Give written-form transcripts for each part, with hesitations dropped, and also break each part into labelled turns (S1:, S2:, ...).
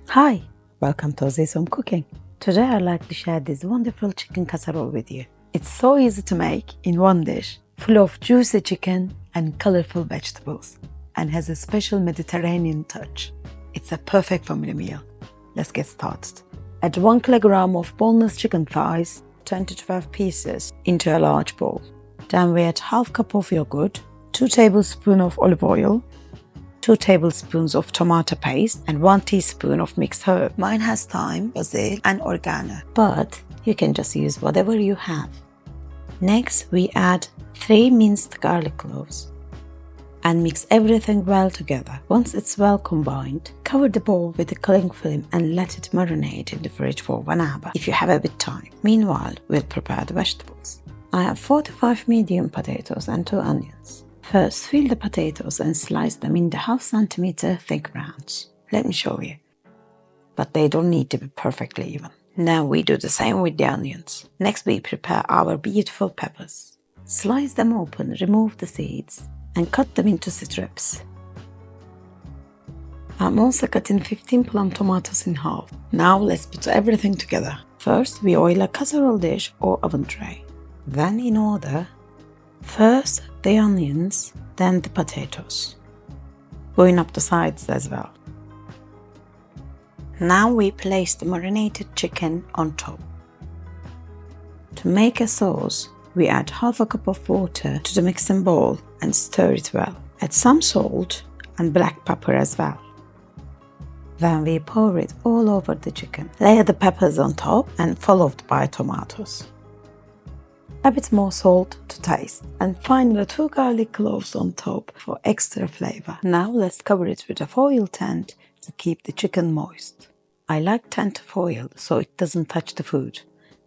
S1: Hi, welcome to Ozzyshomecooking. Today I'd like to share this wonderful chicken casserole with you. It's so easy to make in one dish, full of juicy chicken and colorful vegetables, and has a special Mediterranean touch. It's a perfect family meal. Let's get started. Add 1 kilogram of boneless chicken thighs, 10 to 12 pieces, into a large bowl. Then we add half cup of yogurt, 2 tablespoons of olive oil, 2 tablespoons of tomato paste and 1 teaspoon of mixed herb. Mine has thyme, basil and oregano, but you can just use whatever you have. Next, we add 3 minced garlic cloves and mix everything well together. Once it's well combined, cover the bowl with a cling film and let it marinate in the fridge for 1 hour if you have a bit time. Meanwhile, we'll prepare the vegetables. I have 45 medium potatoes and 2 onions. First, peel the potatoes and slice them into half centimeter thick rounds. Let me show you. But they don't need to be perfectly even. Now we do the same with the onions. Next, we prepare our beautiful peppers. Slice them open, remove the seeds, and cut them into strips. I'm also cutting 15 plum tomatoes in half. Now let's put everything together. First, we oil a casserole dish or oven tray. Then in order, first the onions, then the potatoes, going up the sides as well. Now we place the marinated chicken on top. To make a sauce, we add half a cup of water to the mixing bowl and stir it well. Add some salt and black pepper as well. Then we pour it all over the chicken. Layer the peppers on top and followed by tomatoes. A bit more salt to taste, and finally 2 garlic cloves on top for extra flavor. Now let's cover it with a foil tent to keep the chicken moist. I like tent foil so it doesn't touch the food.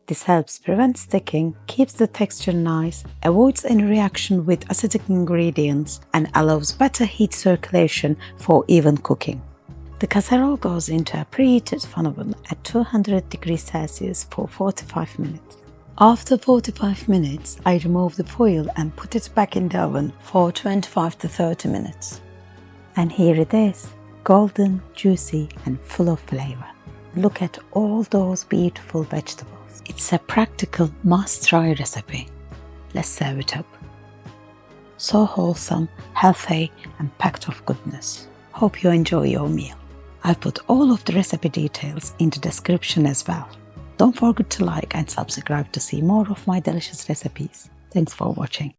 S1: This helps prevent sticking, keeps the texture nice, avoids any reaction with acidic ingredients, and allows better heat circulation for even cooking. The casserole goes into a preheated fan oven at 200 degrees Celsius for 45 minutes. After 45 minutes, I remove the foil and put it back in the oven for 25 to 30 minutes. And here it is, golden, juicy and full of flavor. Look at all those beautiful vegetables. It's a practical must-try recipe. Let's serve it up. So wholesome, healthy and packed of goodness. Hope you enjoy your meal. I've put all of the recipe details in the description as well. Don't forget to like and subscribe to see more of my delicious recipes. Thanks for watching.